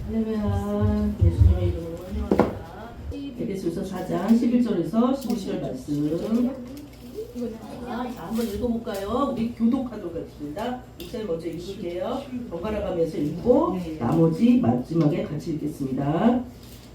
할렐루야. 예수님의 이름으로 환영합니다. 에베소서 4장 11절에서 12절 말씀. 자, 한번 읽어볼까요? 우리 교독하도록 하겠습니다. 이절 먼저 읽을게요. 번갈아 가면서 읽고 나머지 마지막에 같이 읽겠습니다.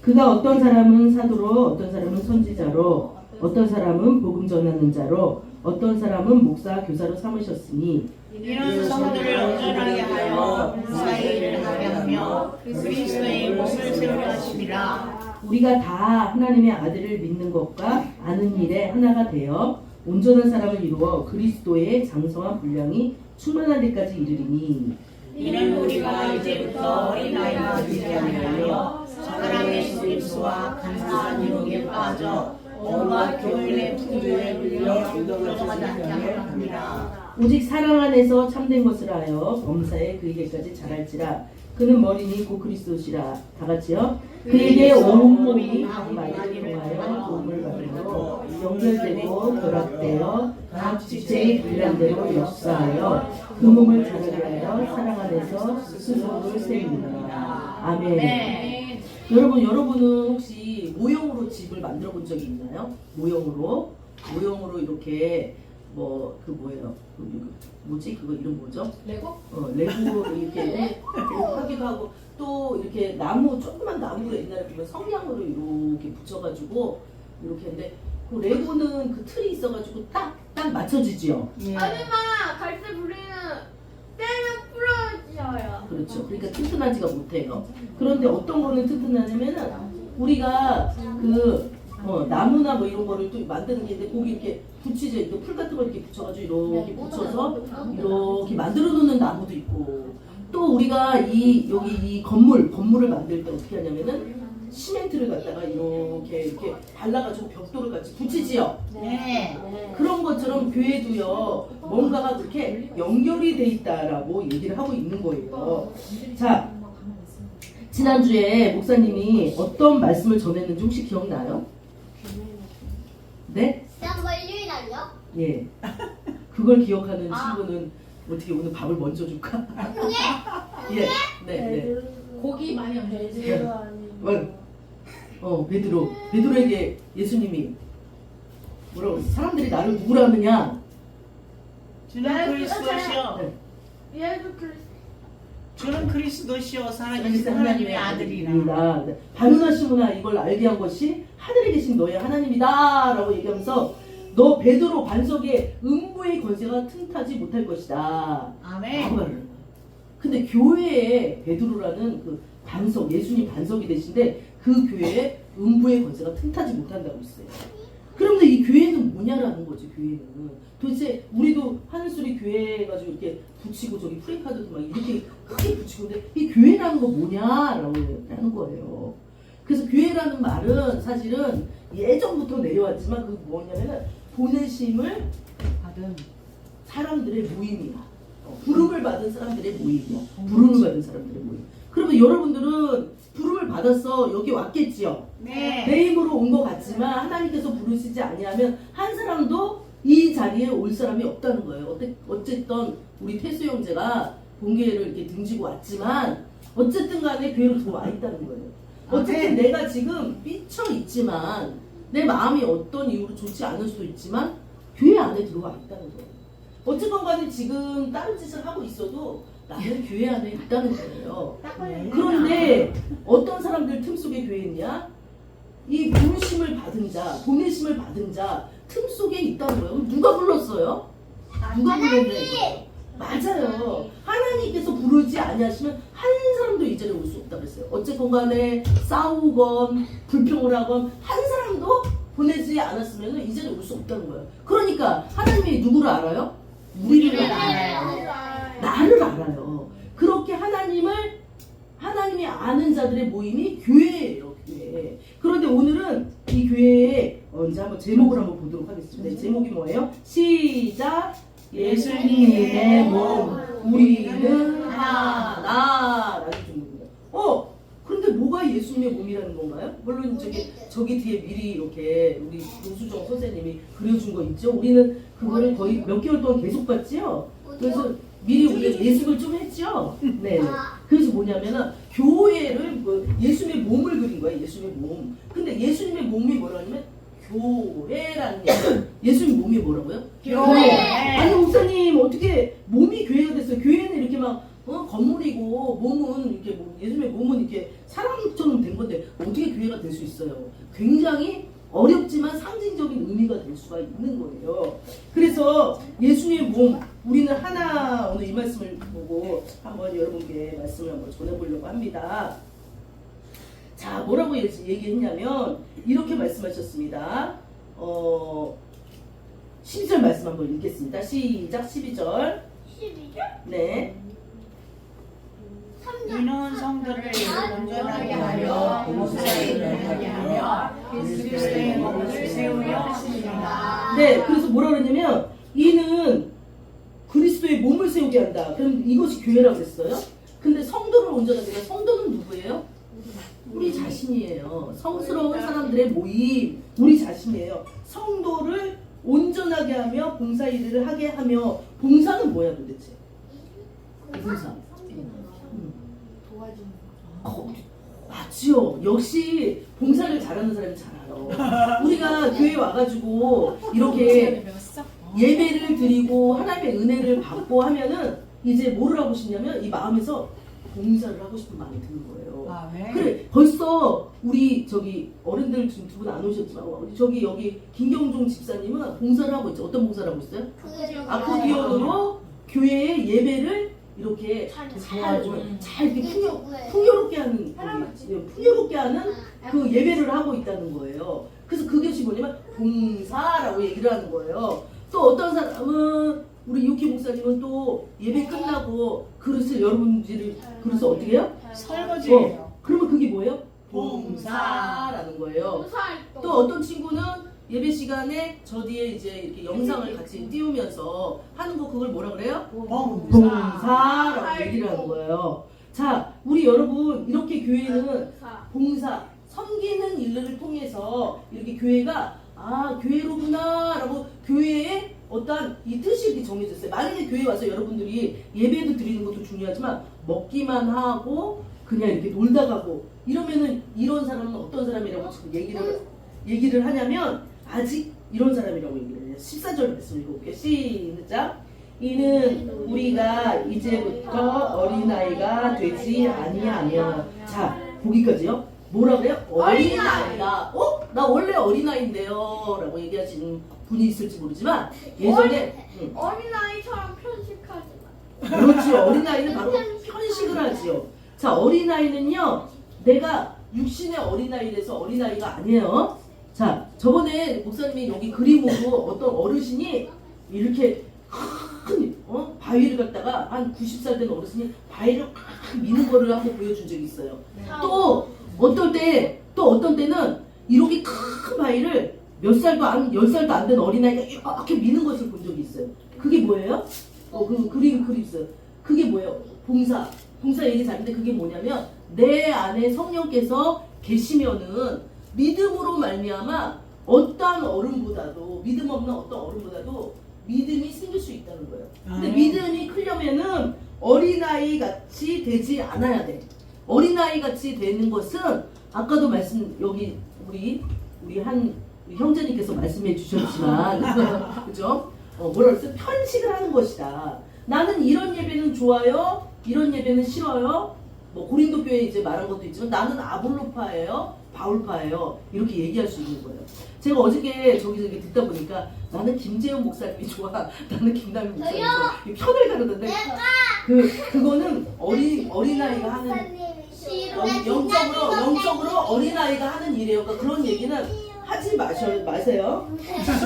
그가 어떤 사람은 사도로, 어떤 사람은 선지자로, 어떤 사람은 복음 전하는 자로, 어떤 사람은 목사, 교사로 삼으셨으니 이런 성들을 온전하게 하여 봉사의 일을 하게 하며 그리스도의 몸을 세우려 하심이라. 우리가 다 하나님의 아들을 믿는 것과 아는 일에 하나가 되어 온전한 사람을 이루어 그리스도의 장성한 분량이 충만한 데까지 이르리니 이는 우리가 이제부터 어린아이가 되지 아니하여 사람의 속임수와 간사한 유혹에 빠져 온갖 교훈의 풍조에 물려 인도하지 않게 하려 합니다. 오직 사랑 안에서 참된 것을 하여 범사에 그에게까지 자랄지라. 그는 머리니 곧 그리스도시라. 다 같이요. 그에게 온몸이 많이 통하여 도움을 받으므로 연결되고 결합되어 각 지체의 분량대로 역사하여 그 몸을 자라게 하여 사랑 안에서 스스로를 세웁니다. 아멘. 여러분은 혹시 모형으로 집을 만들어 본 적이 있나요? 모형으로 이렇게 그 뭐예요? 뭐지? 그거 이름 뭐죠? 레고? 레고 이렇게 하기도 하고 또 이렇게 나무 조그만 나무로 옛날에 보면 성냥으로 이렇게 붙여가지고 이렇게 했는데 그 레고는 그 틀이 있어가지고 딱 맞춰지지요. 아줌마 갈색 부리는 때려 부러져요. 그렇죠. 그러니까 튼튼하지가 못해요. 그런데 어떤 거는 튼튼하냐면은 우리가 나무나 뭐 이런 거를 또 만드는 게 있는데 거기 이렇게 붙이죠. 이렇게 풀 같은 거 이렇게 붙여가지고 이렇게 붙여서 이렇게 만들어 놓는 나무도 있고 또 우리가 여기 이 건물을 만들 때 어떻게 하냐면은 시멘트를 갖다가 이렇게 발라가지고 벽돌을 같이 붙이지요. 네. 그런 것처럼 교회도요 뭔가가 그렇게 연결이 돼 있다라고 얘기를 하고 있는 거예요. 자, 지난주에 목사님이 어떤 말씀을 전했는지 혹시 기억나요? 네? 지난번 일요일 아니요? 예. 그걸 기억하는 친구는 어떻게 오늘 밥을 먼저 줄까? 예. 네. 고기 많이 얹어주세요. 베드로에게 예수님이 뭐라고 그랬어? 사람들이 나를 누구라 하느냐? 주는 그리스도시요. 네. 예수 그리스도. 주는 그리스도시요 살아계신 하나님의 아들이라. 네. 바누나시모나 이걸 알게 한 것이 하늘에 계신 너의 하나님이다 라고 얘기하면서 너 베드로 반석에 음부의 권세가 틈타지 못할 것이다. 아멘. 근데 교회에 베드로라는 그 반석, 예수님 반석이 되신데 그 교회에 음부의 권세가 틈타지 못한다고 했어요. 그런데 이 교회는 뭐냐라는 거지. 교회는 도대체 우리도 하늘소리 교회 가지고 이렇게 붙이고 저기 프레카드도 막 이렇게 크게 붙이고 근데 이 교회라는 거 뭐냐라고 하는 거예요. 그래서 교회라는 말은 사실은 예전부터 내려왔지만 그 뭐냐면은 보내심을 받은 사람들의 모임이야. 부름을 받은 사람들의 모임이야. 부름을 받은 사람들의 모임. 그러면 여러분들은 부름을 받았어. 여기 왔겠지요. 네. 내 힘으로 온 것 같지만 하나님께서 부르시지 아니하면 한 사람도 이 자리에 올 사람이 없다는 거예요. 어쨌든 우리 태수 형제가 본교회를 이렇게 등지고 왔지만 어쨌든 간에 교회로 들어와 있다는 거예요. 어쨌든 내가 지금 삐쳐 있지만 내 마음이 어떤 이유로 좋지 않을 수도 있지만 교회 안에 들어와 있다는 거예요. 어쨌건 간에 지금 다른 짓을 하고 있어도 나는 교회 안에 있다는 거예요. 그런데 어떤 사람들 틈 속에 교회에 있냐? 이 부르심을 받은 자, 보내심을 받은 자 틈 속에 있다는 거예요. 누가 불렀어요? 누가 불렀네? 맞아요. 하나님께서 부르지 아니하시면 한 사람도 이 자리에 올 수 없다고 했어요. 어쨌건 간에 싸우건 불평을 하건 한 사람도 보내지 않았으면 이 자리에 올 수 없다는 거예요. 그러니까 하나님이 누구를 알아요? 우리를 알아요. 나를 알아요. 그렇게 하나님이 아는 자들의 모임이 교회예요. 교회. 그런데 오늘은 이 교회에 이제 한번 제목을 한번 보도록 하겠습니다. 제목이 뭐예요? 시작. 예수님의 몸 우리는 하나라는 제목입니다. 그런데 뭐가 예수님의 몸이라는 건가요? 물론 저기 뒤에 미리 이렇게 우리 노수정 선생님이 그려준 거 있죠. 우리는 그거를 거의 몇 개월 동안 계속 봤지요. 그래서 미리 우리가 예습을 좀 했죠. 네. 그래서 뭐냐면은 교회를 예수님의 몸을 그린 거야. 예수님의 몸. 근데 예수님의 몸이 뭐라냐면 교회라는 얘기. 예수님 몸이 뭐라고요? 교회. 아니 목사님 어떻게 몸이 교회가 됐어요? 교회는 이렇게 막 건물이고 몸은 이렇게 예수님의 몸은 이렇게 사람처럼 된 건데 어떻게 교회가 될 수 있어요? 굉장히 어렵지만 상징적인 의미가 될 수가 있는 거예요. 그래서 예수님의 몸, 우리는 하나 오늘 이 말씀을 보고 한번 여러분께 말씀을 한번 전해보려고 합니다. 자, 뭐라고 얘기했냐면 이렇게 말씀하셨습니다. 12절 말씀 한번 읽겠습니다. 시작. 12절. 12절? 네. 이는 성도를 온전하게 하려 봉사일을 하게 하며 그리스도의 몸을 세우려 하시니라. 네, 그래서 뭐라 그러냐면 이는 그리스도의 몸을 세우게 한다. 그럼 이것이 교회라고 했어요. 근데 성도를 온전하게 하면 성도는 누구예요? 우리 자신이에요. 성스러운 사람들의 모임, 우리 자신이에요. 성도를 온전하게 하며 봉사 일을 하게 하며, 봉사는 뭐야 도대체? 봉사. 도와주는 맞지요. 역시 봉사를 잘하는 사람이 잘 알아. 우리가 교회 와가지고 이렇게 예배를 드리고 하나님의 은혜를 받고 하면은 이제 뭐를 하고 싶냐면 이 마음에서 봉사를 하고 싶은 마음이 드는 거예요. 아, 네. 그래, 벌써 우리 저기 어른들 지금 두 분 안 오셨지만 우리 저기 여기 김경종 집사님은 봉사를 하고 있죠. 어떤 봉사를 하고 있어요? 아코디언으로 교회의 예배를 이렇게 잘 이렇게 풍요롭게 하는 풍요롭게 하는 그 예배를 하고 있다는 거예요. 그래서 그것이 뭐냐면 봉사라고 얘기를 하는 거예요. 또 어떤 사람은 우리 유키 목사님은 또 예배 끝나고 그릇을 여러분들이 그릇을 어떻게 해요? 설거지예요. 그러면 그게 뭐예요? 봉사라는 거예요. 또 어떤 친구는 예배 시간에 저 뒤에 이제 이렇게 영상을 같이 띄우면서 하는 거 그걸 뭐라 그래요? 봉사라고 얘기를 하는 거예요. 자, 우리 여러분 이렇게 교회는 봉사, 섬기는 일들을 통해서 이렇게 교회가 교회로구나라고 교회의 어떤 이 뜻이 이렇게 정해졌어요. 만약에 교회 와서 여러분들이 예배도 드리는 것도 중요하지만 먹기만 하고 그냥 이렇게 놀다 가고 이러면은 이런 사람은 어떤 사람이라고 지금 얘기를 하냐면 아직 이런 사람이라고 얘기를 해요. 14절 말씀 읽어볼게요. 시작. 이는 우리가 이제부터 어린아이가 되지 아니하며. 자, 거기까지요. 뭐라 그래요? 어린아이다. 나 원래 어린아이인데요 라고 얘기하시는 분이 있을지 모르지만 예전에 어린아이처럼 편식하지 마. 그렇죠. 어린아이는 바로 편식을 하지요. 자, 어린아이는요 내가 육신의 어린아이라서 어린아이가 아니에요. 자, 저번에 목사님이 여기 그림으로 어떤 어르신이 이렇게 큰 바위를 갖다가 한 90살 된 어르신이 바위를 막 미는 거를 한번 보여준 적이 있어요. 또 어떤 때는 이렇게 큰 바위를 몇 살도 안, 10살도 안 된 어린아이가 이렇게 미는 것을 본 적이 있어요. 그게 뭐예요? 그 그림 있어요. 그게 뭐예요? 봉사 얘기 잘했는데 그게 뭐냐면 내 안에 성령께서 계시면은 믿음으로 말미암아 어떠한 어른보다도 믿음 없는 어떤 어른보다도 믿음이 생길 수 있다는 거예요. 근데 믿음이 크려면은 어린아이 같이 되지 않아야 돼. 어린아이 같이 되는 것은 아까도 여기 우리 형제님께서 말씀해 주셨지만 그죠? 뭐라 그랬어요? 편식을 하는 것이다. 나는 이런 예배는 좋아요. 이런 예배는 싫어요. 뭐 고린도 교회 이제 말한 것도 있지만 나는 아볼로파예요. 바울파예요. 이렇게 얘기할 수 있는 거예요. 제가 어저께 저기서 이렇게 듣다 보니까 나는 김재현 목사님이 좋아. 나는 김남희 목사님이 좋아. 편을 가르던데 그거는 어린아이가 하는 영적으로 어린아이가 하는 일이에요. 그러니까 그런 얘기는 하지 마세요.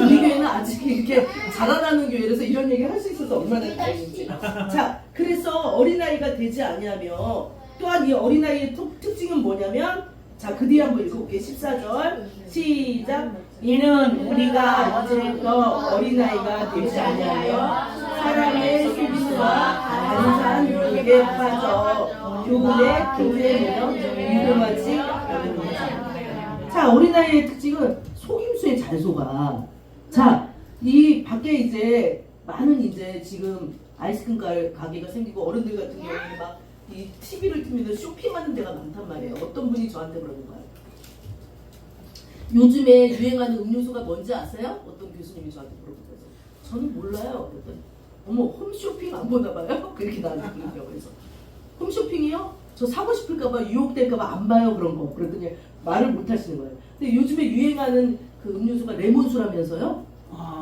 우리 교회는 아직 이렇게 자라나는 교회라서 이런 얘기를 할 수 있어서 얼마나 다행인지. 자, 그래서 어린아이가 되지 아니하며 또한 이 어린아이의 특징은 뭐냐면 자, 그 뒤에 한번 읽어볼게요. 14절 시작. 이는 우리가 이제부터 어린아이가 되지 아니하며 사람의 속임수와 간사한 유혹에 빠져 교훈에 유혹하지 않는다. 자, 어린아이의 특징은 속임수에 잘 속아. 자, 이 밖에 이제 많은 이제 지금 아이스크림 가게가 생기고 어른들 같은 경우에는 막 이 TV를 틀면 쇼핑하는 데가 많단 말이에요. 어떤 분이 저한테 그러는 거예요. 요즘에 유행하는 음료수가 뭔지 아세요? 어떤 교수님이 저한테 물어보면서 저는 몰라요. 그랬더니 어머 홈쇼핑 안 보나 봐요? 그렇게 나한테 그러더라고요. 그래서 홈쇼핑이요? 저 사고 싶을까봐 유혹될까봐 안 봐요 그런 거. 그랬더니 말을 못 하시는 거예요. 근데 요즘에 유행하는 그 음료수가 레몬수라면서요?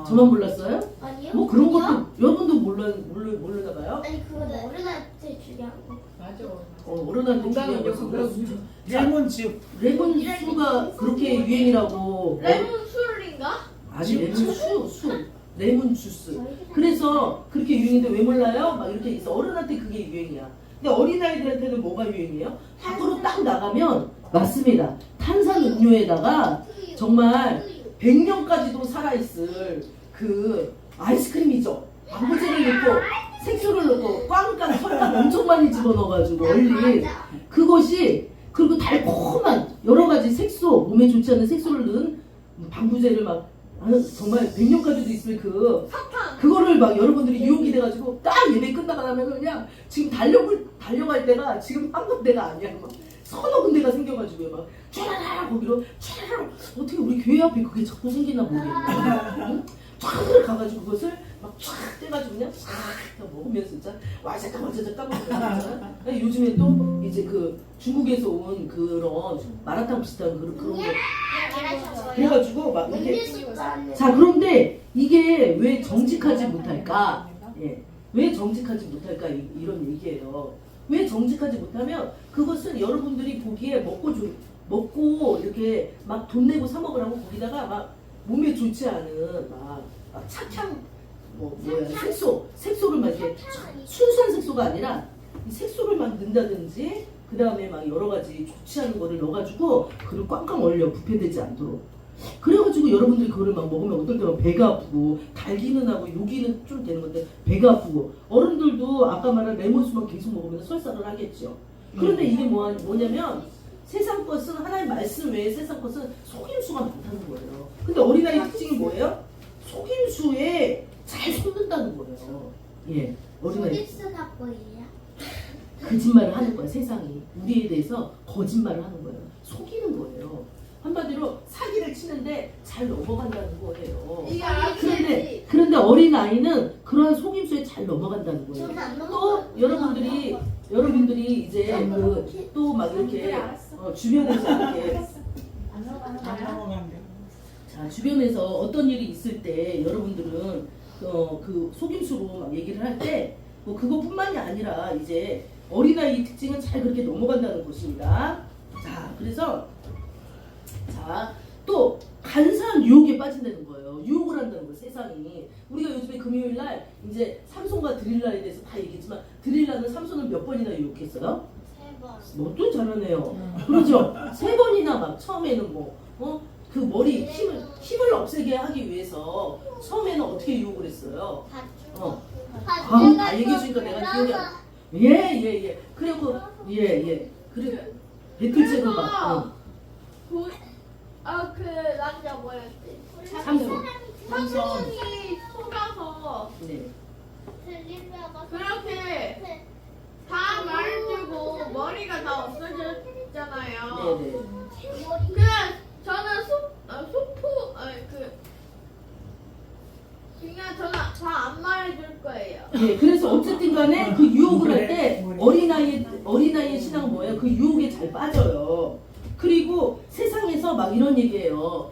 저만 몰랐어요? 아니요? 뭐 그런 것도 아니요? 여러분도 모르나 봐요? 아니 그거 어른한테 중요한 거. 맞아. 어른한테 건강 중요한 음료수 거 그런 그렇죠. 레몬즙. 레몬수가 그렇게 유행이라고. 레몬 술인가? 아니 레몬수 레몬 주스. 그래서 그렇게 유행인데 왜 몰라요? 막 이렇게 있어. 어른한테 그게 유행이야. 근데 어린아이들한테는 뭐가 유행이에요? 밖으로 딱 나가면 맞습니다. 탄산 음료에다가 정말 100년까지도 살아있을 그 아이스크림이죠. 방부제를 넣고 색소를 넣고 꽝꽝 설탕 엄청 많이 집어넣어가지고 얼린 그것이 그리고 달콤한 여러 가지 색소 몸에 좋지 않은 색소를 넣은 방부제를 막 정말 100년까지도 있을 그 사탕. 그거를 막 여러분들이 유혹이 돼가지고 딱 예배 끝나고 나면 그냥 지금 달려갈 때가 지금 한국 때가 아니야. 막 서너 군데가 생겨가지고 막 촤라라 거기로 촤라라 어떻게 우리 교회 앞에 그게 자꾸 생기나 모르겠네. 응? 촤라라 가가지고 그것을 막 촤 떼가지고 그냥 싹 먹으면서 진짜 와자까 까먹었잖아. 요즘에 또 이제 그 중국에서 온 그런 마라탕 비슷한 그런 거 그래가지고 막 이렇게 자 그런데 이게 왜 정직하지 못할까? 예, 왜 정직하지 못할까 이런 얘기예요. 왜 정직하지 못하면 그것은 여러분들이 보기에 먹고 이렇게 막 돈 내고 사 먹으라고 거기다가 막 몸에 좋지 않은 막 착향 뭐야 색소를 막 이렇게 순수한 색소가 아니라 이 색소를 막 넣는다든지 그 다음에 막 여러 가지 좋지 않은 거를 넣어가지고 그걸 꽝꽝 얼려 부패되지 않도록. 그래가지고 여러분들이 그거를 막 먹으면 어떨 때는 배가 아프고 달기는 하고 요기는 좀 되는 건데 배가 아프고 어른들도 아까 말한 레몬수만 계속 먹으면 설사를 하겠죠. 그런데 이게 뭐냐면 세상 것은 하나님 말씀 외에 세상 것은 속임수가 많다는 거예요. 근데 어린아이 특징이 뭐예요? 속임수에 잘 속는다는 거예요. 예, 어린아이 소립수가 뭐예요? 거짓말을 하는 거야. 세상이 우리에 대해서 거짓말을 하는 거예요. 속이는 거예요. 한마디로 사기를 치는데 잘 넘어간다는 거예요. 이게 알았지. 그런데 어린 아이는 그러한 속임수에 잘 넘어간다는 거예요. 저는 안 또 넘어가요. 여러분들이 이제 또 막 이렇게 주변에서 이렇게 안 넘어간대. 자 주변에서 어떤 일이 있을 때 여러분들은 그 속임수로 막 얘기를 할 때 뭐 그것뿐만이 아니라 이제 어린아이 특징은 잘 그렇게 넘어간다는 것입니다. 자 그래서 또 간사한 유혹에 빠진다는 거예요. 유혹을 한다는 거예요. 세상이. 우리가 요즘에 금요일 날 이제 삼손과 드릴라에 대해서 다 얘기했지만 드릴라는 삼손을 몇 번이나 유혹했어요? 3번. 뭐또 잘하네요. 그렇죠? 3번이나 막 처음에는 그 머리 힘을 없애게 하기 위해서 처음에는 어떻게 유혹을 했어요? 다 얘기해 주니까 내가 기억이 안 나. 예. 그리고 그리고 배틀째로 막 그 남자 뭐였지? 삼손. 삼손이 속아서 네. 그렇게 다 말해주고 머리가 다 없어졌잖아요. 네네. 그냥 저는 그냥 저는 다 안 말해줄 거예요. 네, 그래서 어쨌든 간에 그 유혹을 할 때 어린아이의 신앙은 뭐예요? 그 유혹에 잘 빠져요. 그리고 세상에서 막 이런 얘기예요.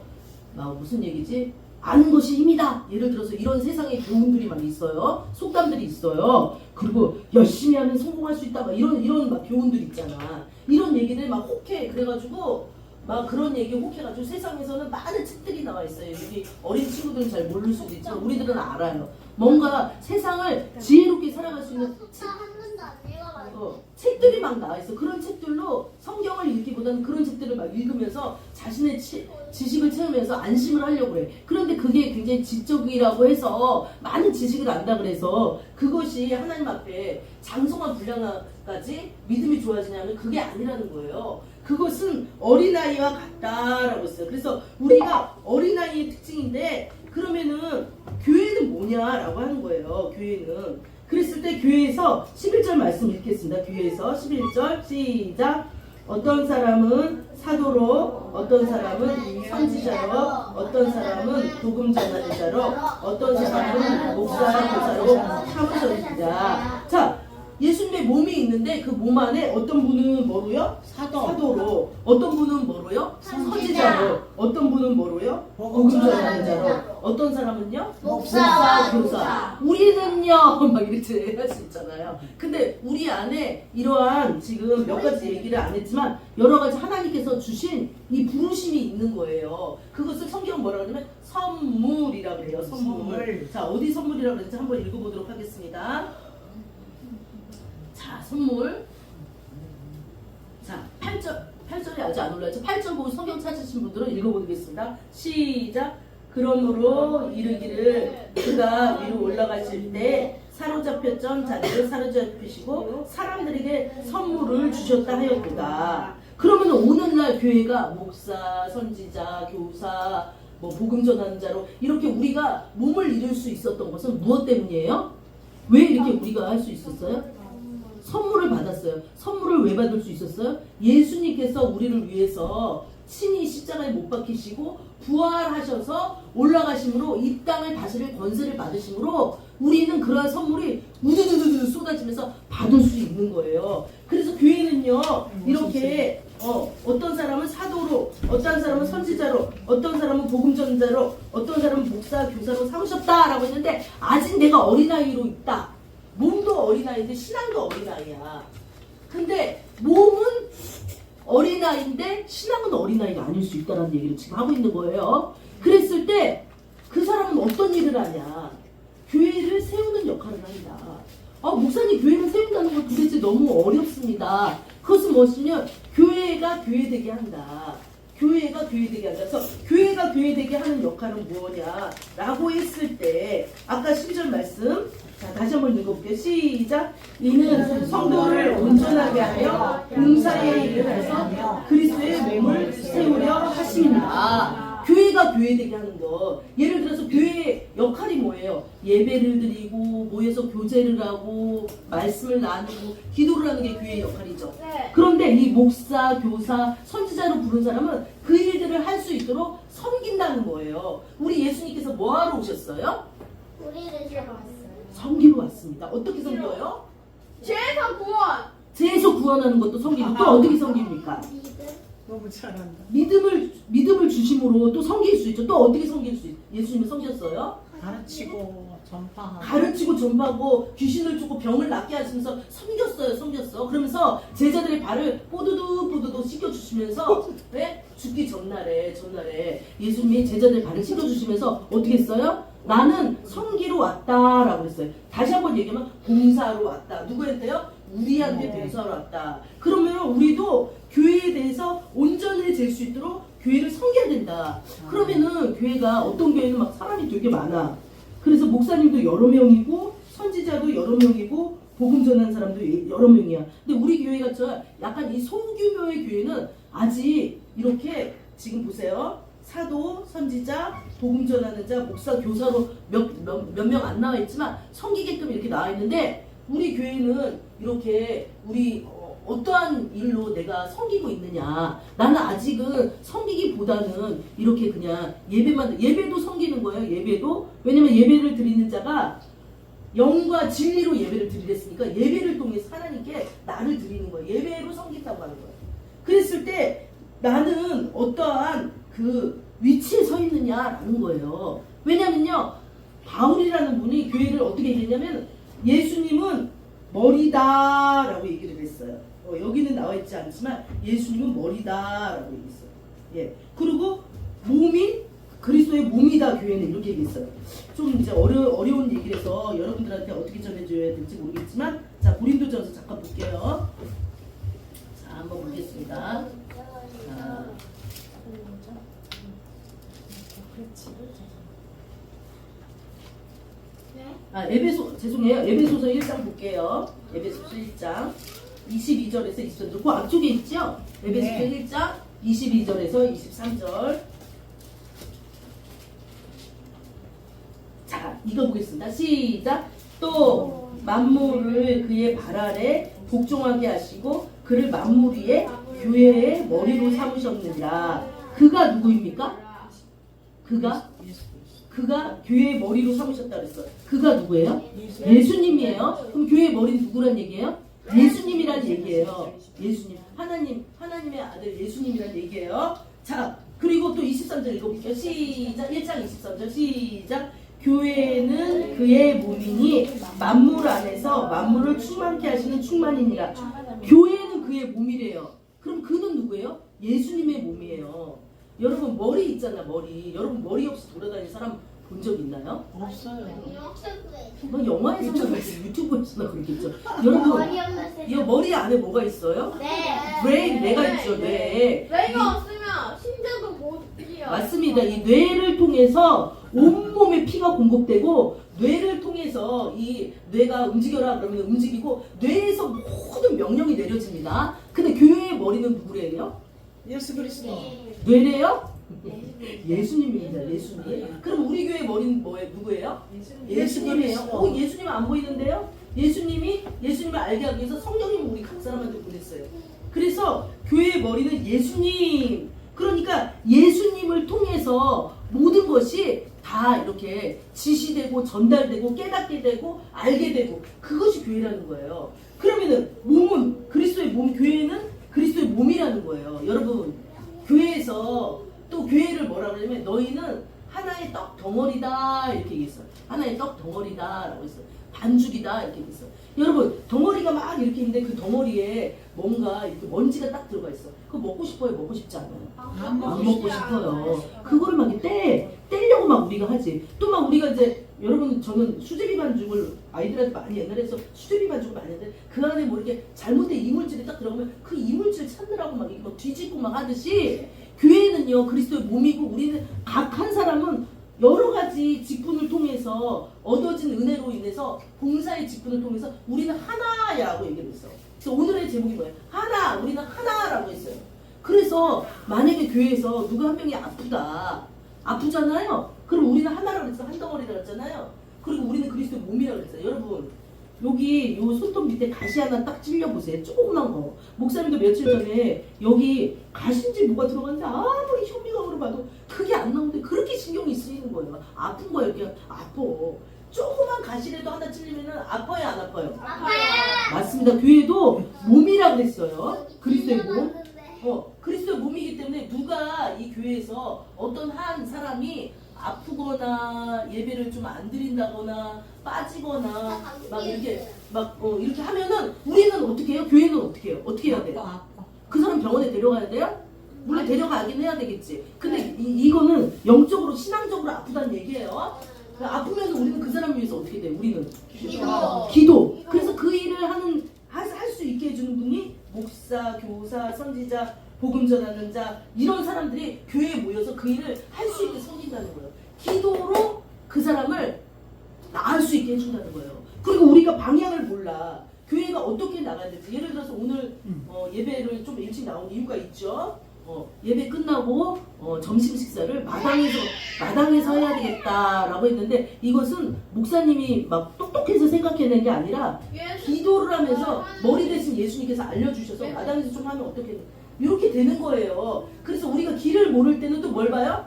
막 무슨 얘기지? 아는 것이 힘이다. 예를 들어서 이런 세상의 교훈들이 막 있어요. 속담들이 있어요. 그리고 열심히 하면 성공할 수 있다. 막 이런 막 교훈들 있잖아. 이런 얘기들 막 혹해. 그래가지고 막 그런 얘기 혹해가지고 세상에서는 많은 책들이 나와 있어요. 여기 어린 친구들은 잘 모를 수도 있지만 우리들은 알아요. 뭔가 세상을 지혜롭게 살아갈 수 있는 책들이 막 나와 있어. 그런 책들로 성경을 읽기보다는 그런 책들을 막 읽으면서 자신의 지식을 채우면서 안심을 하려고 해. 그런데 그게 굉장히 지적이라고 해서 많은 지식을 안다 그래서 그것이 하나님 앞에 장성한 분량까지 믿음이 좋아지냐면 그게 아니라는 거예요. 그것은 어린아이와 같다라고 했어요. 그래서 우리가 어린아이의 특징인데 그러면은 교회는 뭐냐라고 하는 거예요. 그랬을 때 교회에서 11절 말씀 읽겠습니다. 교회에서 11절 시작. 어떤 사람은 사도로, 어떤 사람은 선지자로, 어떤 사람은 복음 전하는 자로, 어떤 사람은 목사, 교사로 사무처리자. 자, 예수님의 몸이 있는데 그 몸 안에 어떤 분은 뭐로요? 사도로. 어떤 분은 뭐로요? 선지자로. 어떤 분은 뭐로요? 복음 전하는 자로. 어떤 사람은요? 목사, 교사. 우리는요 막 이렇게 할 수 있잖아요. 근데 우리 안에 이러한 지금 몇 가지 얘기를 안 했지만 여러 가지 하나님께서 주신 이 부르심이 있는 거예요. 그것을 성경 뭐라고 하냐면 선물이라고 해요. 선물. 자, 어디 선물이라고 그랬지? 한번 읽어보도록 하겠습니다. 자, 선물. 자, 8절이 아직 안 올라왔죠? 8절 보고 성경 찾으신 분들은 읽어보겠습니다. 시작. 그러므로 이르기를 그가 위로 올라가실 때 사로잡혔던 자들을 사로잡히시고 사람들에게 선물을 주셨다 하였도다. 그러면 오늘날 교회가 목사, 선지자, 교사, 뭐 복음 전하는 자로 이렇게 우리가 몸을 이룰 수 있었던 것은 무엇 때문이에요? 왜 이렇게 우리가 할 수 있었어요? 선물을 받았어요. 선물을 왜 받을 수 있었어요? 예수님께서 우리를 위해서 친히 십자가에 못 박히시고 부활하셔서 올라가심으로 이 땅을 다스릴 권세를 받으심으로 우리는 그러한 선물이 우두두두두 쏟아지면서 받을 수 있는 거예요. 그래서 교회는요 이렇게 어떤 사람은 사도로, 어떤 사람은 선지자로, 어떤 사람은 복음전자로, 어떤 사람은 목사, 교사로 삼으셨다라고 했는데 아직 내가 어린아이로 있다. 몸도 어린아이인데 신앙도 어린아이야. 근데 몸은 어린아이인데 신앙은 어린아이가 아닐 수 있다는 얘기를 지금 하고 있는 거예요. 그랬을 때 그 사람은 어떤 일을 하냐? 교회를 세우는 역할을 한다. 목사님 교회를 세운다는 건 도대체 너무 어렵습니다. 그것은 무엇이냐? 교회가 교회되게 한다. 교회가 교회되게 한다. 그래서 교회가 교회되게 하는 역할은 뭐냐라고 했을 때 아까 12절 말씀 자, 다시 한번 읽어볼게요. 시작. 이는 성도를 온전하게 하여 봉사의 일을 해서 그리스도의 몸을 세우려 하심이니라. 교회가 교회되게 하는 것. 예를 들어서 교회의 역할이 뭐예요? 예배를 드리고 모여서 교제를 하고 말씀을 나누고 기도를 하는 게 교회의 역할이죠. 네. 그런데 이 목사, 교사, 선지자로 부른 사람은 그 일들을 할 수 있도록 섬긴다는 거예요. 우리 예수님께서 뭐하러 오셨어요? 우리를 들어왔어요. 섬기러 왔습니다. 어떻게 섬겨요? 죄에서 구원. 죄에서 구원하는 것도 섬기고 또 어떻게 섬깁니까? 너무 잘한다. 믿음을 주심으로 또 섬길 수 있죠. 또 어떻게 섬길 수 있어요? 예수님을 섬겼어요? 가르치고 전파하고. 가르치고 전파하고 귀신을 쫓고 병을 낫게 하시면서 섬겼어. 그러면서 제자들의 발을 뽀드득 씻겨주시면서 네? 죽기 전날에 예수님이 제자들의 발을 씻겨주시면서 어떻게 했어요? 나는 섬기러 왔다라고 했어요. 다시 한번 얘기하면 봉사로 왔다. 누구한테요? 우리한테 봉사로 왔다. 그러면 우리도 교회에 대해서 온전해질 수 있도록 교회를 섬겨야 된다. 그러면은 교회가 어떤 교회는 막 사람이 되게 많아. 그래서 목사님도 여러 명이고 선지자도 여러 명이고 복음 전하는 사람도 여러 명이야. 근데 우리 교회가 약간 이 소규모의 교회는 아직 이렇게 지금 보세요. 사도, 선지자, 복음 전하는 자, 목사, 교사로 몇 명 안 나와 있지만 섬기게끔 이렇게 나와 있는데 우리 교회는 이렇게 우리 어떠한 일로 내가 섬기고 있느냐. 나는 아직은 섬기기보다는 이렇게 그냥 예배도 섬기는 거예요. 예배도. 왜냐면 예배를 드리는 자가 영과 진리로 예배를 드리랬으니까 예배를 통해서 하나님께 나를 드리는 거예요. 예배로 섬긴다고 하는 거예요. 그랬을 때 나는 어떠한 그 위치에 서 있느냐라는 거예요. 왜냐면요. 바울이라는 분이 교회를 어떻게 얘기했냐면 예수님은 머리다라고 얘기를 했어요. 여기는 나와 있지 않지만 예수님은 머리다라고 얘기했어요. 예. 그리고 몸인 그리스도의 몸이다 교회는 이렇게 얘기했어요. 좀 이제 어려운 얘기라서 여러분들한테 어떻게 전해줘야 될지 모르겠지만 자 고린도전서 잠깐 볼게요. 자 한번 보겠습니다. 죄송해요. 에베소서 1장 볼게요. 에베소서 1장 22절에서 23절. 그 앞쪽에 있죠? 에베소서 1장 22절에서 23절. 자, 이거 보겠습니다. 시작. 또 만물을 그의 발 아래 복종하게 하시고 그를 만물 위에 교회의 머리로 삼으셨느니라. 그가 누구입니까? 그가 교회의 머리로 삼으셨다 그랬어요. 그가 누구예요? 예수님이에요. 그럼 교회의 머리는 누구란 얘기예요? 예수님이란 얘기예요. 예수님. 하나님의 아들 예수님이란 얘기예요. 자, 그리고 또 23절 읽어볼게요. 시작. 1장 23절 시작. 교회는 그의 몸이니 만물 안에서 만물을 충만케 하시는 충만이니라. 교회는 그의 몸이래요. 그럼 그는 누구예요? 예수님의 몸이에요. 여러분 머리 있잖아, 머리. 여러분 머리 없이 돌아다니는 사람 본 적 있나요? 없어요. 뭐 영화에서나 유튜브에서나 그렇겠죠. 여러분 이 머리 안에 뭐가 있어요? 브레인, 뇌가 있죠. 뇌. 뇌가 없으면 심장도 못 뛰어. 맞습니다. 이 뇌를 통해서 온몸에 피가 공급되고 뇌를 통해서 이 뇌가 움직여라 그러면 움직이고 뇌에서 모든 명령이 내려집니다. 근데 교회의 머리는 누구래요? 예수 그리스도. 뇌래요? 예수님입니다. 예수님. 그럼 우리 교회 머리는 누구예요? 예수님이에요. 예수님 안 보이는데요? 예수님을 알게 하기 위해서 성령님을 우리 각 사람한테 보냈어요. 그래서 교회의 머리는 예수님. 그러니까 예수님을 통해서 모든 것이 다 이렇게 지시되고 전달되고 깨닫게 되고 알게 되고 그것이 교회라는 거예요. 그러면은 몸은 그리스도의 몸, 교회는 그리스도의 몸이라는 거예요. 여러분 교회에서 또 교회를 뭐라 그러냐면 너희는 하나의 떡 덩어리다 이렇게 얘기했어요. 하나의 떡 덩어리다 라고 했어요. 반죽이다 이렇게 얘기했어요. 여러분 덩어리가 막 이렇게 있는데 그 덩어리에 뭔가 이렇게 먼지가 딱 들어가 있어. 그거 먹고 싶어요? 먹고 싶지 않아요? 안 먹고 싶어요. 그거를 막 떼려고 막 우리가 하지. 또 막 우리가 이제 여러분 저는 수제비 반죽을 아이들한테 많이 옛날에 해서 수제비 반죽을 많이 했는데 그 안에 뭐 이렇게 잘못된 이물질이 딱 들어가면 그 이물질 찾느라고 막 이렇게 막 뒤집고 막 하듯이 교회는요 그리스도의 몸이고 우리는 각 한 사람은 여러 가지 직분을 통해서 얻어진 은혜로 인해서 봉사의 직분을 통해서 우리는 하나야라고 얘기를 했어. 그래서 오늘의 제목이 뭐예요? 하나, 우리는 하나라고 했어요. 그래서 만약에 교회에서 누가 한 명이 아프잖아요. 그럼 우리는 하나라고 했어. 한 덩어리라고 했잖아요. 그리고 우리는 그리스도의 몸이라고 했어요. 여러분 여기 요 손톱 밑에 가시 하나 딱 찔려보세요. 조그만 거. 목사님도 며칠 전에 여기 가시인지 뭐가 들어갔는데 아무리 현미경으로 봐도 그게 안 나오는데 그렇게 신경이 쓰이는 거예요. 아픈 거예요. 그냥 아파. 조그만 가시라도 하나 찔리면 아파요 안 아파요? 맞습니다. 교회도 몸이라고 했어요. 그리스도의 몸. 그리스도의 몸이기 때문에 누가 이 교회에서 어떤 한 사람이 아프거나 예배를 좀 안 드린다거나 빠지거나 막 이렇게 이렇게 하면은 우리는 어떻게 해요? 교회는 어떻게 해요? 어떻게 해야 돼요? 아파. 그 사람 병원에 데려가야 돼요? 물론 데려가긴 해야 되겠지. 근데 이거는 영적으로 신앙적으로 아프다는 얘기예요. 아프면 우리는 그 사람을 위해서 어떻게 돼요? 우리는 기도. 그래서 그 일을 할 수 있게 해주는 분이 목사, 교사, 선지자, 복음 전하는 자 이런 사람들이 교회에 모여서 그 일을 할 수 있게 섬긴다는 거예요. 기도로 그 사람을 나을 수 있게 해준다는 거예요. 그리고 우리가 방향을 몰라. 교회가 어떻게 나가야 될지. 예를 들어서 오늘 예배를 좀 일찍 나온 이유가 있죠. 예배 끝나고 점심 식사를 마당에서 해야 되겠다라고 했는데 이것은 목사님이 막 똑똑해서 생각해낸 게 아니라 기도를 하면서 머리 대신 예수님께서 알려주셔서 마당에서 좀 하면 어떻게 이렇게 되는 거예요. 그래서 우리가 길을 모를 때는 또 뭘 봐요?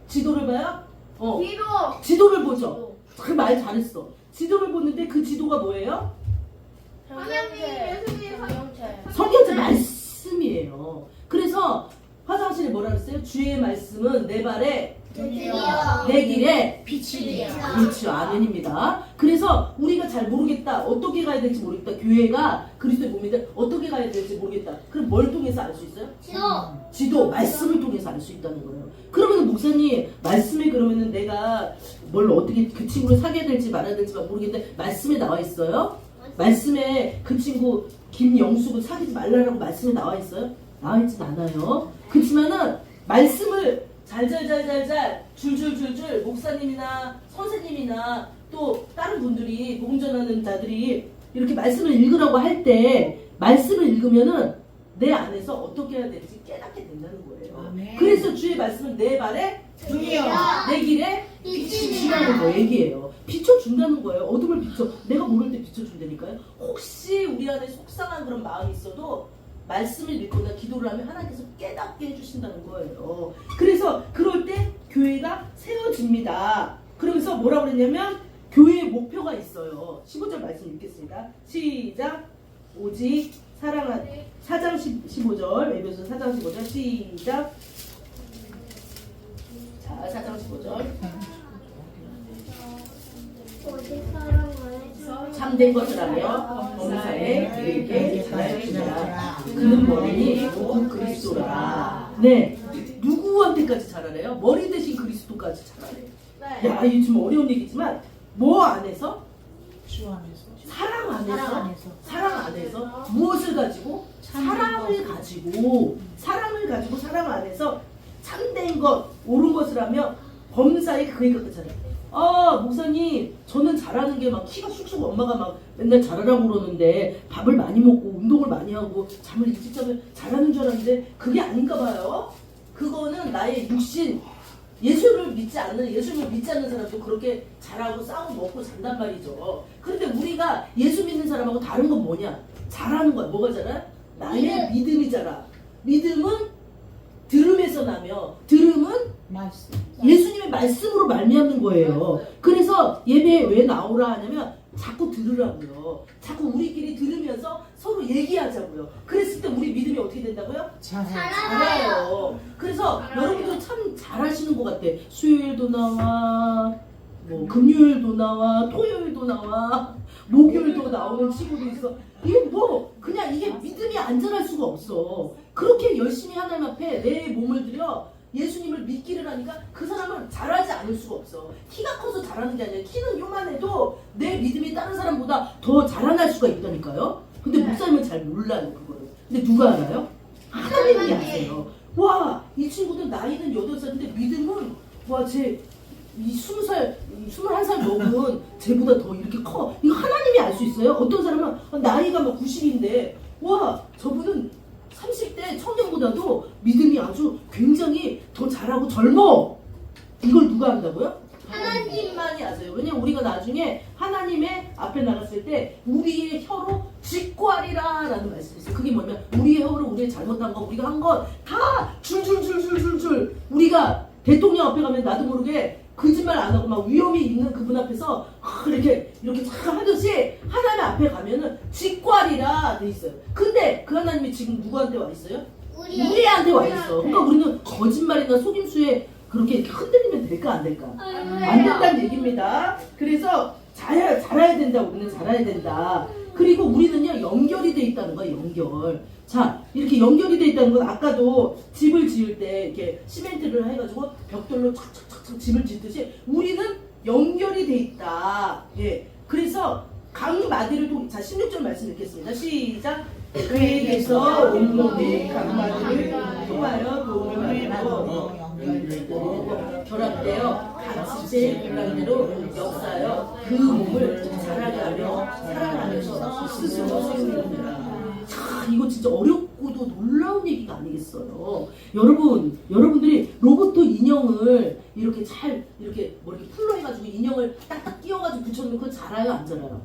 지도를 봐요? 지도를 보죠. 그 말 잘했어. 지도를 보는데 그 지도가 뭐예요? 하나님, 예수님, 성경책 말씀이에요. 그래서 화장실에 뭐라 그랬어요? 주의 말씀은 내 발에 내 길에 빛이리야. 그렇죠. 아멘입니다. 그래서 우리가 잘 모르겠다. 어떻게 가야 될지 모르겠다. 교회가 그리스도의 몸인데 어떻게 가야 될지 모르겠다. 그럼 뭘 통해서 알 수 있어요? 지도, 말씀을 통해서 알 수 있다는 거예요. 그러면 목사님, 말씀에 그러면은 내가 뭘 어떻게 그 친구를 사귀어야 될지 말아야 될지 모르겠는데 말씀에 나와 있어요? 말씀에 그 친구 김영숙을 사귀지 말라라고 말씀에 나와 있어요? 나와 있진 않아요. 그렇지만은 말씀을 잘 줄줄줄줄 목사님이나 선생님이나 또 다른 분들이 복음 전하는 자들이 이렇게 말씀을 읽으라고 할 때 말씀을 읽으면은 내 안에서 어떻게 해야 될지 깨닫게 된다는 거예요. 아멘. 그래서 주의 말씀은 내 발에 등이요. 내 길에 빛이라는 거 얘기해요. 비춰준다는 거예요. 어둠을 내가 모를 때 비춰준다니까요. 혹시 우리 안에 속상한 그런 마음이 있어도 말씀을 읽거나 기도를 하면 하나님께서 깨닫게 해주신다는 거예요. 그래서 그럴 때 교회가 세워집니다. 그러면서 뭐라고 그랬냐면 교회의 목표가 있어요. 15절 말씀 읽겠습니다. 시작. 오직 사랑한 4장 15절 에베소 4장 15절 시작. 자 4장 15절 오직 사랑 안에서 참된 것을 하며 범사에 그에게 잘하시라. 그는 머리니 곧 그리스도라. 네, 누구한테까지 잘하래요? 머리 대신 그리스도까지 잘하래요. 네. 야, 이거 좀 어려운 얘기지만 뭐 안에서? 주 안에서. 사랑 안에서. 사랑 안에서. 사랑 안에서 무엇을 가지고? 사랑을 가지고 사랑 안에서 참된 것, 옳은 것을 하며 범사에 그에게 잘해. 목사님, 저는 잘하는 게 막 키가 쑥쑥 엄마가 막 맨날 잘하라고 그러는데 밥을 많이 먹고 운동을 많이 하고 잠을 일찍 자면 잘하는 줄 알았는데 그게 아닌가 봐요. 그거는 나의 육신, 예수를 믿지 않는 사람도 그렇게 잘하고 싸우고 먹고 잔단 말이죠. 그런데 우리가 예수 믿는 사람하고 다른 건 뭐냐? 잘하는 거야. 뭐가 잘해? 나의 믿음이 자라. 믿음은 들음에서 나며 들음은 말씀. 예수님의 말씀으로 말미암는 거예요. 그래서 예배에 왜 나오라 하냐면 자꾸 들으라고요. 자꾸 우리끼리 들으면서 서로 얘기하자고요. 그랬을 때 우리 믿음이 어떻게 된다고요? 잘해요. 그래서 여러분들 참 잘하시는 것 같아. 수요일도 나와, 뭐 금요일도 나와, 토요일도 나와, 목요일도 나오는 친구도 있어. 이게 뭐 그냥 이게 믿음이 안전할 수가 없어. 그렇게 열심히 하나님 앞에 내 몸을 들여 예수님을 믿기를 하니까 그 사람은 잘하지 않을 수가 없어. 키가 커서 잘하는 게 아니라 키는 요만해도 내 믿음이 다른 사람보다 더 자라날 수가 있다니까요. 근데 목사님은 잘 몰라요 그거를. 근데 누가 알아요? 하나님이 아세요. 와, 이 친구는 나이는 8살인데 믿음은 이 20살, 21살 먹은 쟤보다 더 이렇게 커. 이거 하나님이 알 수 있어요. 어떤 사람은 나이가 막 90인데 와, 저분은 30대 청년보다도 믿음이 아주 굉장히 더 잘하고 젊어. 이걸 누가 안다고요? 하나님만이 아세요. 왜냐면 우리가 나중에 하나님의 앞에 나갔을 때 우리의 혀로 직구하리라 라는 말씀이 있어요. 그게 뭐냐면 우리의 혀로 우리의 잘못한 거, 우리가 한 것 다 줄줄줄줄줄줄 우리가 대통령 앞에 가면 나도 모르게 거짓말 안 하고 막 위험이 있는 그분 앞에서 이렇게 쫙 하듯이 하나님 앞에 가면은 직구하리라 돼 있어요. 근데 그 하나님이 지금 누구한테 와 있어요? 우리한테 와 있어. 그러니까 우리는 거짓말이나 속임수에 그렇게 흔들리면 될까 안 될까? 안 된다는 얘기입니다. 그래서 잘해야 된다. 우리는 잘해야 된다. 그리고 우리는요 연결이 돼 있다는 거야. 연결. 자, 이렇게 연결이 돼 있다는 건 아까도 집을 지을 때 이렇게 시멘트를 해가지고 벽돌로 착착착착 집을 짓듯이 우리는 연결이 돼 있다. 예. 그래서 강마디를 자 16절 말씀 읽겠습니다. 시작. 그에게서 온몸이 강마디를 통하여 도움을 받고 결합되어 같이 분량대로 역사하여 그 몸을 자라게 하며 사랑 안에서 스스로 세우느니라. 이거 진짜 어렵고도 놀라운 얘기가 아니겠어요. 여러분들이 로봇 인형을 이렇게 잘 이렇게 뭐 이렇게 풀로 해가지고 인형을 딱딱 끼워가지고 붙여놓으면 그거 자라요, 안 자라요?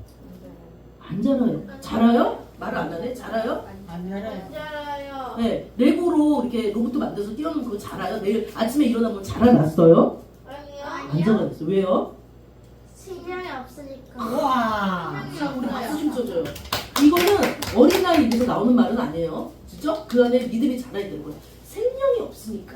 안 자라요. 자라요? 말을 안 하네? 자라요? 안 열어요. 맞아요. 네, 레고로 이렇게 로봇 만들어서 띄워놓으면 그거 자라요? 내일 아침에 일어나면 자라났어요? 안 자라났어요. 왜요? 신경이 없으니까. 우와. 자, 우리 박수 좀 쳐줘요. 이거는 어린아이 입에서 나오는 말은 아니에요. 진짜? 그 안에 믿음이 자라야 되는 거예요. 생명이 없으니까.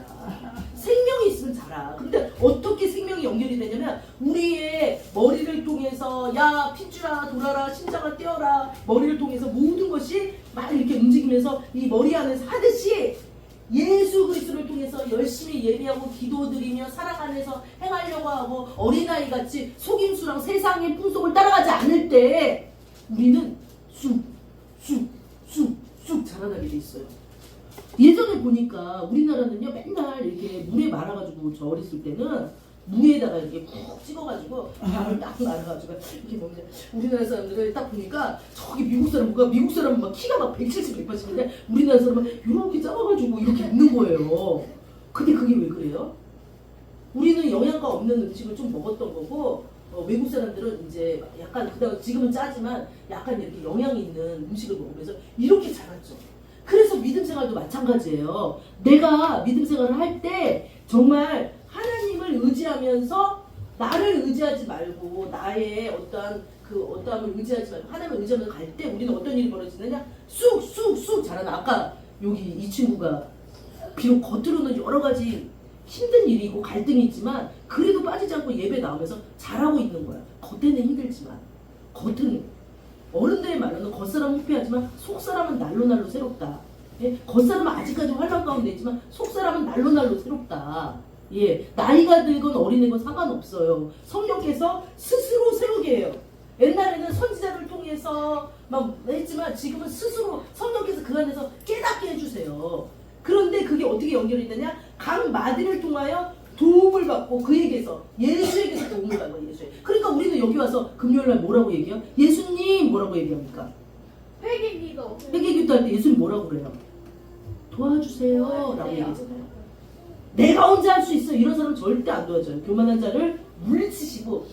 생명이 있으면 자라. 근데 어떻게 생명이 연결이 되냐면 우리의 머리를 통해서 야 핏줄아 돌아라 심장아 뛰어라 머리를 통해서 모든 것이 막 이렇게 움직이면서 이 머리 안에서 하듯이 예수 그리스도를 통해서 열심히 예배하고 기도드리며 사랑 안에서 행하려고 하고 어린아이 같이 속임수랑 세상의 풍속을 따라가지 않을 때 우리는 쑥 자라나게 돼 있어요. 예전에 보니까 우리나라는요 맨날 이렇게 물에 말아가지고 저 어렸을 때는 무에다가 이렇게 푹 찍어가지고 밥을 딱 말아가지고 이렇게 먹는데 우리나라 사람들을 딱 보니까 저기 미국 사람은 막 키가 막 170, 180인데 우리나라 사람은 이렇게 작아가지고 이렇게 있는 거예요. 근데 그게 왜 그래요? 우리는 영양가 없는 음식을 좀 먹었던 거고 외국 사람들은 이제 약간 그다음 지금은 짜지만 약간 이렇게 영양 있는 음식을 먹으면서 이렇게 자랐죠. 그래서 믿음 생활도 마찬가지예요. 내가 믿음 생활을 할 때 정말 하나님을 의지하면서 나를 의지하지 말고 나의 어떠함을 의지하지 말고 하나님을 의지하면서 갈 때 우리는 어떤 일이 벌어지느냐? 쑥쑥쑥 자라나. 아까 여기 이 친구가 비록 겉으로는 여러 가지 힘든 일이고 갈등이 있지만 그래도 빠지지 않고 예배 나오면서 잘하고 있는 거야. 겉에는 힘들지만 겉은 어른들의 말로는 겉사람은 후패하지만 속사람은 날로 새롭다. 예? 겉사람은 아직까지 환란 가운데 있지만 속사람은 날로 새롭다. 예, 나이가 들건 어린애건 상관없어요. 성령께서 스스로 세우게 해요. 옛날에는 선지자를 통해서 막 했지만 지금은 스스로 성령께서 그 안에서 깨닫게 해주세요. 그런데 그게 어떻게 연결이 되냐? 각 마디를 통하여 도움을 받고 그에게서 예수에게서 도움을 받고 예수에. 그러니까 우리는 여기 와서 금요일날 뭐라고 얘기해요? 예수님 뭐라고 얘기합니까? 회개기도. 회개기도 할 때 예수님 뭐라고 그래요? 도와주세요 라고 얘기하잖아요. 내가 혼자 할 수 있어 이런 사람은 절대 안 도와줘요. 교만한 자를 물리치시고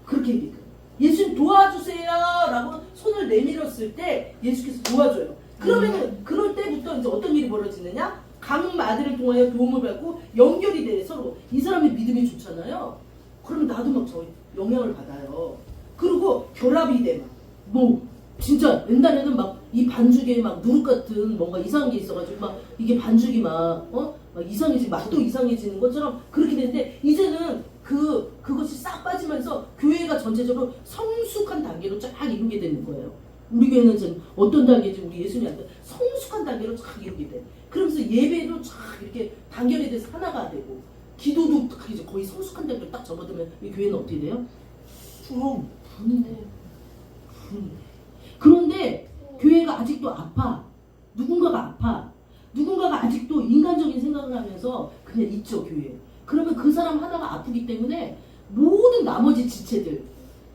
그렇게 얘기해요. 예수님 도와주세요 라고 손을 내밀었을 때 예수께서 도와줘요. 그러면은 그럴 때부터 이제 어떤 일이 벌어지느냐? 각 마디를 통하여 도움을 받고 연결이 돼. 서로 이 사람의 믿음이 좋잖아요. 그러면 나도 막 저 영향을 받아요. 그리고 결합이 돼. 뭐 진짜 옛날에는 막 이 반죽에 막 누룩 같은 뭔가 이상한 게 있어가지고 막 이게 반죽이 막 이상해지고 맛도 이상해지는 것처럼 그렇게 되는데 이제는 그것이 싹 빠지면서 교회가 전체적으로 성숙한 단계로 쫙 이루게 되는 거예요. 우리 교회는 지금 어떤 단계인지 우리 예수님한테 성숙한 단계로 쫙 이루게 돼. 그러면서 예배도 쫙 이렇게 단결이 돼서 하나가 되고 기도도 이제 거의 성숙한 단계로 딱 접어들면 이 교회는 어떻게 돼요? 분해. 그런데 교회가 아직도 아파. 누군가가 아직도 인간적인 생각을 하면서 그냥 있죠, 교회에. 그러면 그 사람 하나가 아프기 때문에 모든 나머지 지체들,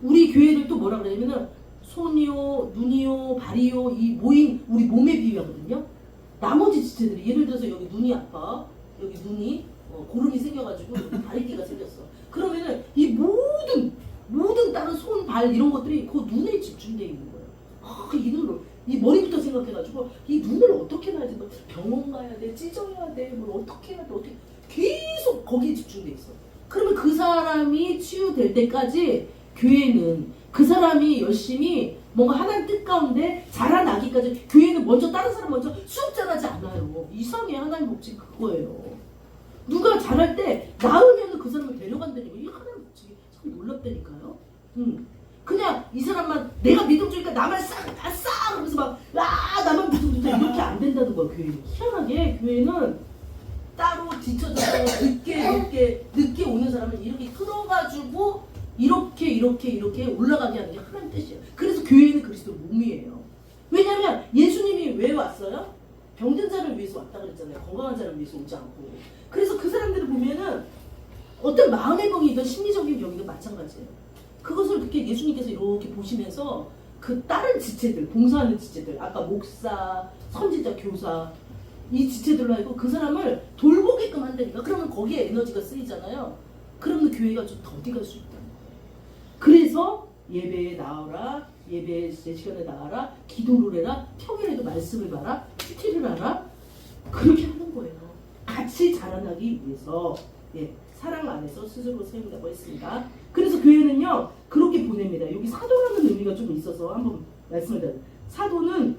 우리 교회를 또 뭐라 그러냐면은 손이요, 눈이요, 발이요, 이 모인 우리 몸에 비유하거든요. 나머지 지체들이 예를 들어서 여기 눈이 아파, 여기 눈이 고름이 생겨가지고 다리끼가 생겼어. 그러면은 이 모든 다른 손, 발 이런 것들이 그 눈에 집중되어 있는 거예요. 이 눈을 이 머리부터 생각해가지고 이 눈을 어떻게 놔야 돼? 뭐 병원 가야 돼, 찢어야 돼, 뭘 어떻게 해야 돼, 어떻게 계속 거기에 집중돼 있어. 그러면 그 사람이 치유될 때까지 교회는 그 사람이 열심히 뭔가 하나님 뜻 가운데 자라나기까지 교회는 먼저 다른 사람 먼저 쑥 자라지 않아요. 이상해. 하나님 법칙 그거예요. 누가 잘할 때 나으면 그 사람을 데려간다니까. 이 하나님 법칙이 참 놀랍다니까요. 그냥 이 사람만 내가 믿음 주니까 나만 싹 하면서 막 나만 믿음 주니까 이렇게 안 된다는 거야. 교회는 희한하게 교회는 따로 뒤쳐져서 늦게 오는 사람은 이렇게 끌어가지고 이렇게 올라가게 하는 게 하나님 뜻이에요. 그래서 교회는 그리스도 몸이에요. 왜냐하면 예수님이 왜 왔어요? 병든 자를 위해서 왔다 그랬잖아요. 건강한 자를 위해서 오지 않고. 그래서 그 사람들을 보면은 어떤 마음의 병이든 심리적인 병이든 마찬가지예요. 그것을 그렇게 예수님께서 이렇게 보시면서 그 다른 지체들, 봉사하는 지체들, 아까 목사, 선지자, 교사 이 지체들로 하고 그 사람을 돌보게끔 한다니까. 그러면 거기에 에너지가 쓰이잖아요. 그러면 교회가 좀 더디갈 수 있다. 그래서 예배에 나와라, 예배 내 시간에 나와라, 기도를 해라, 평일에도 말씀을 봐라, 큐티를 하라. 그렇게 하는 거예요. 같이 자라나기 위해서. 예, 사랑 안에서 스스로 세운다고 했습니다. 그래서 교회는요 그렇게 보냅니다. 여기 사도라는 의미가 좀 있어서 한번 말씀을 드려요. 사도는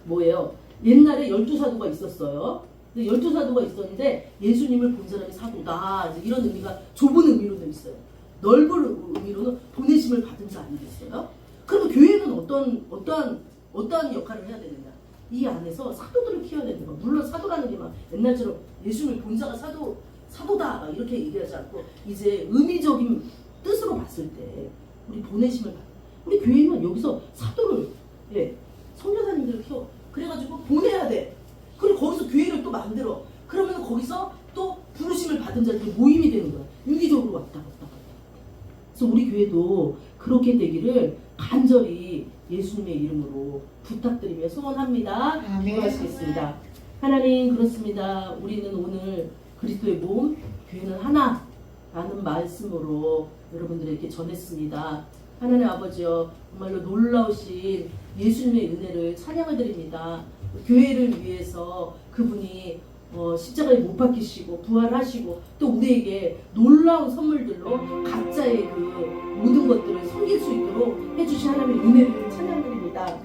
뭐예요? 옛날에 12사도가 있었어요. 12사도가 있었는데 예수님을 본 사람이 사도다. 이제 이런 의미가 좁은 의미로도 있어요. 넓은 의미로는 보내심을 받은 자 아니겠어요? 그러면 교회는 어떠한 역할을 해야 되느냐? 이 안에서 사도들을 키워야 되는 거예요. 물론 사도라는 게 막 옛날처럼 예수님을 본 자가 사도다 막 이렇게 얘기하지 않고 이제 의미적인 뜻으로 봤을 때 우리 보내심을 받는 우리 교회는 여기서 사도를 선교사님들을 키워 그래가지고 보내야 돼. 그리고 거기서 교회를 또 만들어. 그러면 거기서 또 부르심을 받은 자들이 모임이 되는 거야. 유기적으로 왔다 갔다. 그래서 우리 교회도 그렇게 되기를 간절히 예수님의 이름으로 부탁드리며 소원합니다. 기도하시겠습니다. 하나님 그렇습니다. 우리는 오늘 그리스도의 몸, 교회는 하나. 라는 말씀으로 여러분들에게 전했습니다. 하나님 아버지여, 정말로 놀라우신 예수님의 은혜를 찬양을 드립니다. 교회를 위해서 그분이 십자가에 못 박히시고 부활하시고 또 우리에게 놀라운 선물들로 각자의 그 모든 것들을 섬길 수 있도록 해주신 하나님의 은혜를 찬양드립니다.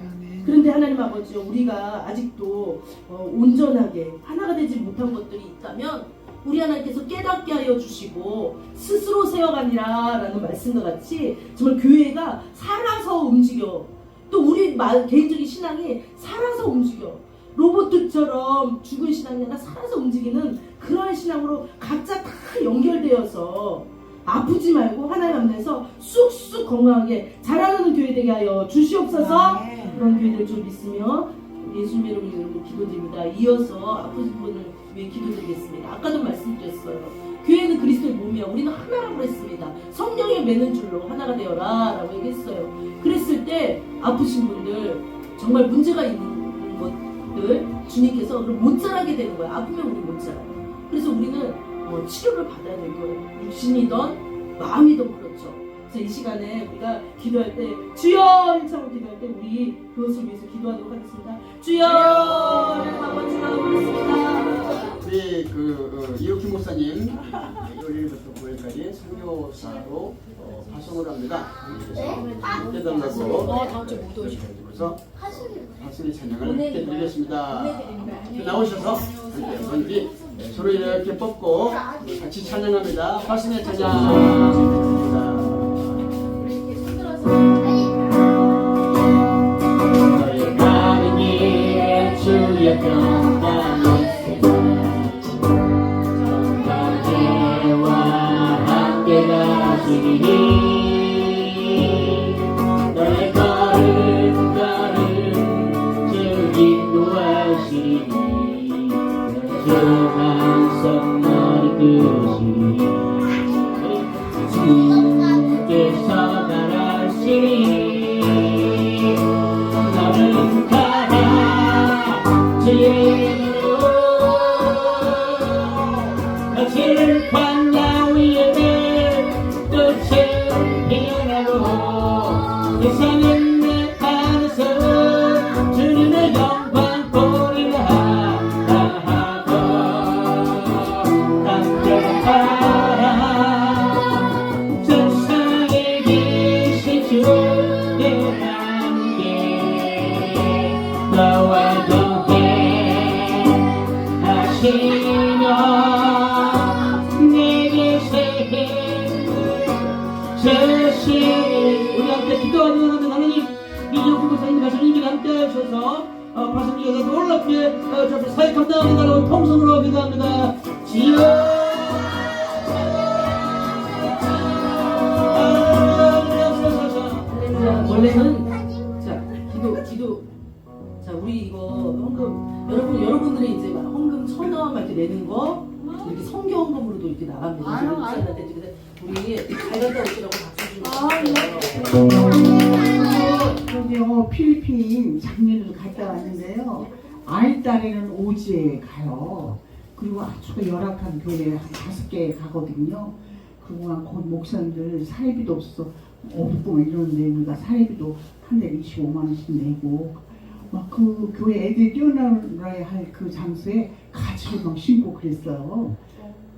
그런데 하나님 아버지요, 우리가 아직도 온전하게 하나가 되지 못한 것들이 있다면 우리 하나님께서 깨닫게 하여 주시고 스스로 세워가니라 라는 말씀과 같이 정말 교회가 살아서 움직여, 또 우리 개인적인 신앙이 살아서 움직여, 로봇처럼 죽은 신앙이 아니라 살아서 움직이는 그러한 신앙으로 각자 다 연결되어서 아프지 말고 하나님 앞에서 쑥쑥 건강하게 자라나는 교회 되게 하여 주시옵소서. 그런 교회들 좀 있으며 예수님 이름으로 기도드립니다. 이어서 아프신 분을 위해 기도드리겠습니다. 아까도 말씀드렸어요. 교회는 그리스도의 몸이야. 우리는 하나라고 했습니다. 성령에 매는 줄로 하나가 되어라 라고 얘기했어요. 그랬을 때 아프신 분들, 정말 문제가 있는 것들 주님께서 못 자라게 되는 거예요. 아프면 우리 못 자라요. 그래서 우리는 치료를 받아야 될 거예요. 육신이든 마음이든 그렇죠. 그래서 이 시간에 우리가 기도할 때 주여 일창으로 기도할 때 우리 그것을 위해서 기도하도록 하겠습니다. 주여 한번 기도하겠습니다. 우리 이옥희 목사님 1일부터 9일까지 선교사로 파송을 합니다. 그래서 깨달라고 다음 주에 못 오시고. 그래서 박수리 찬양을 함께 드리겠습니다. 나오셔서 함께 서로 이렇게 뻗고 같이 찬양합니다. 박수리 찬양. 너의 가는 길에 주의 평강이 정강제와 함께 가시리니 너의 걸음 주 인도하시리니 정한 성만이 끄시니 주께서 나라시니 너는 가라 진으로 거칠 광야 위에 끝은 피어나고 세상은 내 안에서 주님의 영광 보리라 하고 함께 가라 세상에 계신 주의 너와 동행 하시며 내게 새 주시니 우리 함께 기도하는 하나님, 이종구 목사님 가시는 함께 하셔서 파송기에서 놀랍게 저를 사역 감당하는 통성으로 기도합니다. 지어 원래는 기도 자, 우리 이거 헌금 여러분들이 이제 막 헌금 1,000원 막 이렇게 내는 거 이렇게 성교 헌금으로도 이렇게 나갑니다. 우리 잘 갔다 오시라고 박수 주세요. 저기요, 필리핀 작년에도 갔다 왔는데요. 아이 딸에는 오지에 가요. 그리고 아주 열악한 교회 한 5개 가거든요. 그리고 곧 목사님들 사회비도 없고 이러는데 우리가 사회비도 한 달에 25만 원씩 내고 막 그 교회 애들이 뛰어놀아야 할 그 장소에 가지를 막 신고 그랬어요.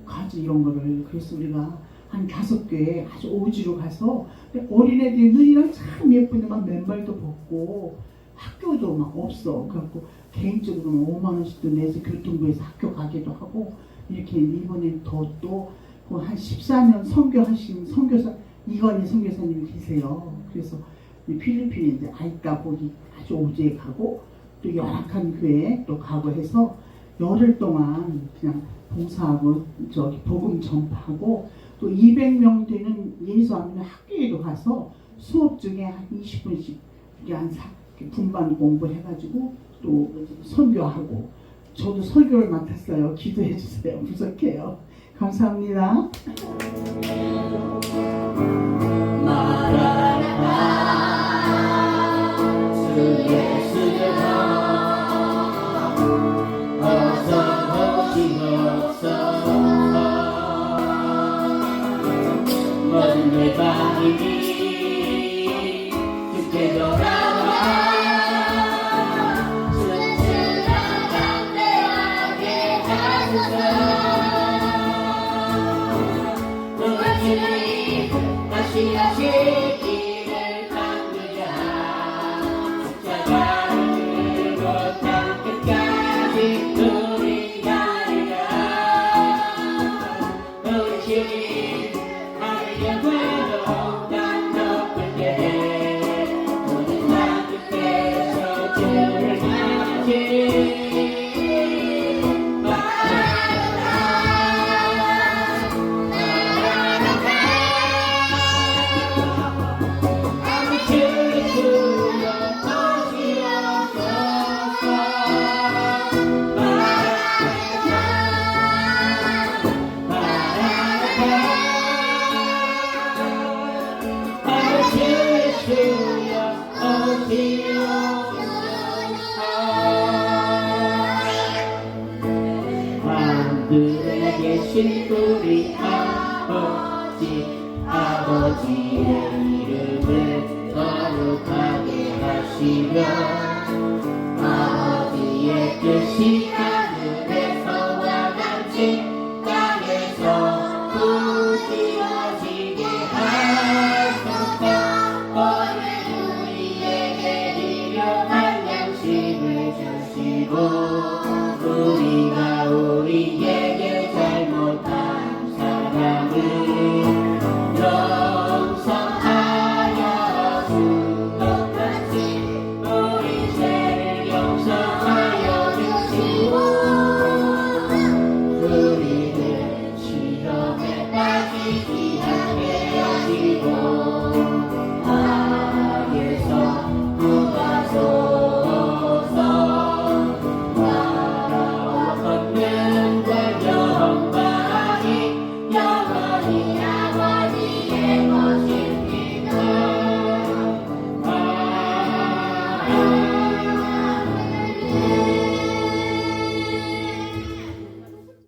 가지 이런 거를. 그래서 우리가 한 5개 아주 오지로 가서 어린애들이 눈이랑 참 예쁜데 막 맨발도 벗고 학교도 막 없어. 그래갖고 개인적으로 5만 원씩도 내서 교통부에서 학교 가기도 하고 이렇게 이번엔 더 또 한 14년 선교하신 선교사 이건희 선교사님이 계세요. 그래서 필리핀에 이제 아이까 보기 아주 오지에 가고 또 열악한 교회에 또 가고 해서 열흘 동안 그냥 봉사하고 저기 복음 전파하고 또 200명 되는 예수 안 믿는 학교에도 가서 수업 중에 한 20분씩 분반 공부해가지고 또 설교하고 저도 설교를 맡았어요. 기도해 주세요. 부족해요. 감사합니다. 어서 오시옵소서. 우리 다시 길을 담그자 찾아가지 못한 끝까지 우리 가리라 우리 주님 하려고 난 높을게 오늘 나 끝에서 주를 맞이 하늘에 계신 우리 아버지의 이름을 거룩하게 하시며 아버지의 뜻이